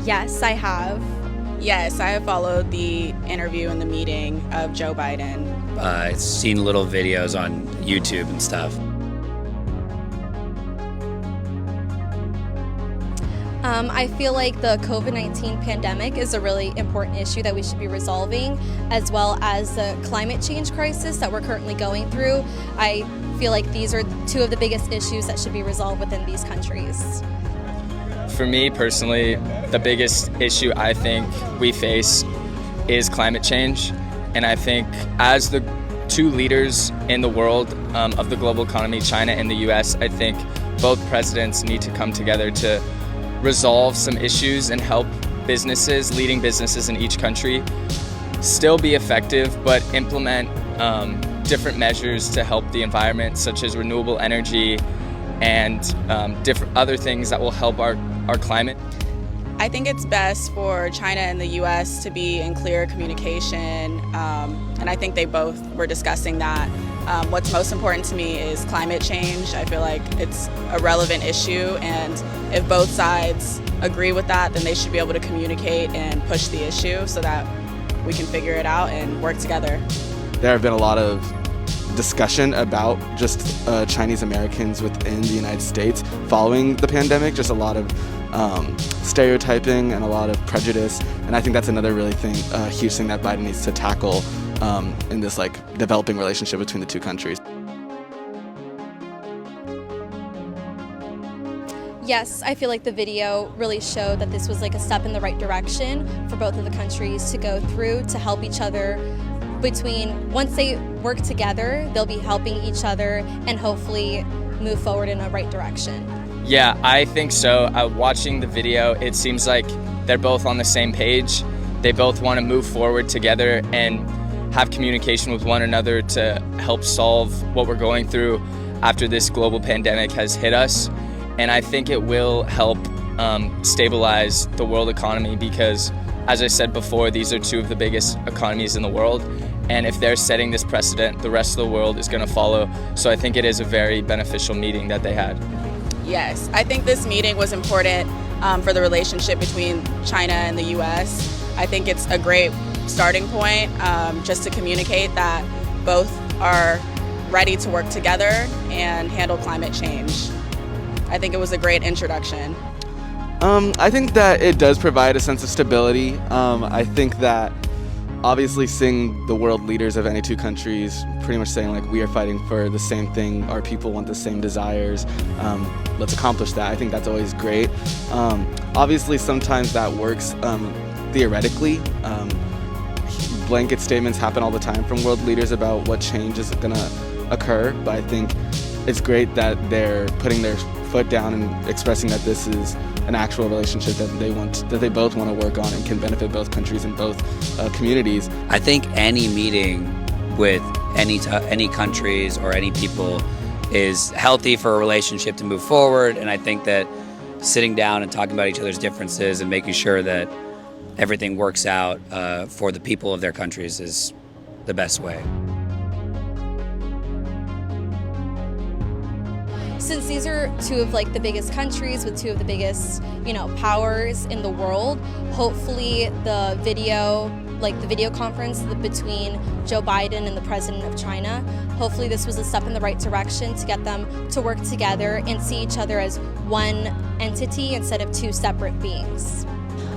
Yes, I have. Yes, I have followed the interview and the meeting of Joe Biden. I've seen little videos on YouTube and stuff. I feel like the COVID-19 pandemic is a really important issue that we should be resolving, as well as the climate change crisis that we're currently going through. I feel like these are two of the biggest issues that should be resolved within these countries. For me personally, the biggest issue I think we face is climate change. And I think as the two leaders in the world of the global economy, China and the US, I think both presidents need to come together to resolve some issues and help businesses, leading businesses in each country, still be effective, but implement different measures to help the environment, such as renewable energy and different other things that will help our climate. I think it's best for China and the U.S. to be in clear communication, and I think they both were discussing that. What's most important to me is climate change. I feel like it's a relevant issue, and if both sides agree with that, then they should be able to communicate and push the issue so that we can figure it out and work together. There have been a lot of discussion about just Chinese Americans within the United States following the pandemic, just a lot of stereotyping and a lot of prejudice, and I think that's another really huge thing that Biden needs to tackle in this developing relationship between the two countries. Yes, I feel like the video really showed that this was a step in the right direction for both of the countries to go through to help each other. Once they work together, they'll be helping each other and hopefully move forward in a right direction. Yeah, I think so. Watching the video, it seems like they're both on the same page. They both want to move forward together and have communication with one another to help solve what we're going through after this global pandemic has hit us. And I think it will help stabilize the world economy because, as I said before, these are two of the biggest economies in the world. And if they're setting this precedent, the rest of the world is going to follow. So I think it is a very beneficial meeting that they had. Yes, I think this meeting was important for the relationship between China and the U.S. I think it's a great starting point just to communicate that both are ready to work together and handle climate change. I think it was a great introduction. I think that it does provide a sense of stability. I think that obviously seeing the world leaders of any two countries pretty much saying we are fighting for the same thing, our people want the same desires, let's accomplish that. I think that's always great. Obviously sometimes that works theoretically. Blanket statements happen all the time from world leaders about what change is going to occur, but I think it's great that they're putting their foot down and expressing that this is an actual relationship that they both want to work on and can benefit both countries and both communities. I think any meeting with any countries or any people is healthy for a relationship to move forward, and I think that sitting down and talking about each other's differences and making sure that everything works out for the people of their countries is the best way. Since these are two of the biggest countries with two of the biggest, powers in the world, hopefully the video conference between Joe Biden and the president of China, hopefully this was a step in the right direction to get them to work together and see each other as one entity instead of two separate beings.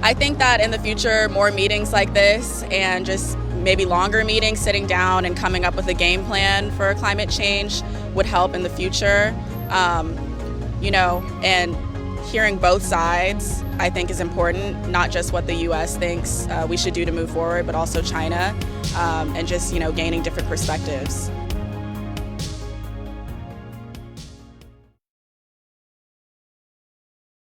I think that in the future, more meetings like this and just maybe longer meetings, sitting down and coming up with a game plan for climate change would help in the future. And hearing both sides, I think, is important, not just what the U.S. thinks we should do to move forward, but also China, and just, gaining different perspectives.